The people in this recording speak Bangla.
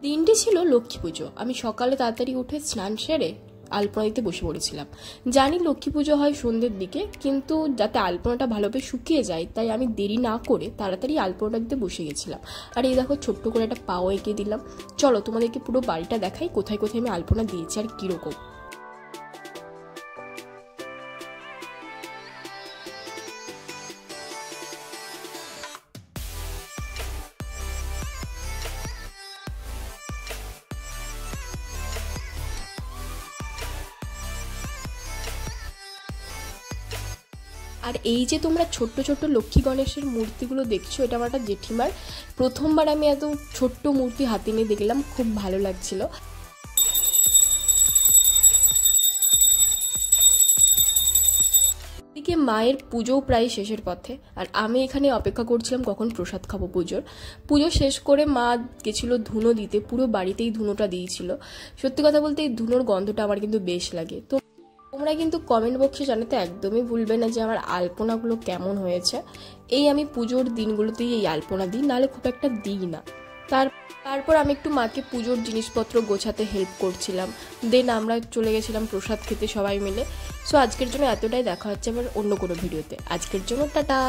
দিনটি ছিল লক্ষ্মী পুজো। আমি সকালে তাড়াতাড়ি উঠে স্নান সেরে আলপনা দিতে বসে পড়েছিলাম। জানি লক্ষ্মী পুজো হয় সন্ধ্যের দিকে, কিন্তু যাতে আলপনাটা ভালোভাবে শুকিয়ে যায় তাই আমি দেরি না করে তাড়াতাড়ি আলপনাটা দিতে বসে গেছিলাম। আর এই দেখো ছোট্ট করে একটা পাও এঁকে দিলাম। চলো তোমাদেরকে পুরো বাড়িটা দেখাই কোথায় কোথায় আমি আলপনা দিয়েছি আর কিরকম। আর এই যে তোমরা ছোট্ট ছোট্ট লক্ষ্মী গণেশের মূর্তিগুলো দেখছো, এটা আমার একটা জেঠিমার। প্রথমবার আমি এত ছোট্ট মূর্তি হাতে নিয়ে দেখলাম, খুব ভালো লাগছিল। এদিকে মায়ের পুজো প্রায় শেষের পথে, আর আমি এখানে অপেক্ষা করছিলাম কখন প্রসাদ খাবো পুজোর। পুজো শেষ করে মা গেছিল ধুনো দিতে, পুরো বাড়িতেই ধুনোটা দিয়েছিল। সত্যি কথা বলতে এই ধুনোর গন্ধটা আমার কিন্তু বেশ লাগে। তো তোমরা কিন্তু কমেন্ট বক্সে জানাতে একদমই ভুলবে না যে আমার আলপনাগুলো কেমন হয়েছে। এই আমি পুজোর দিনগুলোতেই এই আলপনা দিই, নাহলে খুব একটা দিই না। তারপর আমি একটু মাকে পুজোর জিনিসপত্র গোছাতে হেল্প করছিলাম। দেন আমরা চলে গেছিলাম প্রসাদ খেতে সবাই মিলে। সো আজকের জন্য এতটাই, দেখা হচ্ছে আবার অন্য কোনো ভিডিওতে। আজকের জন্য টাটা।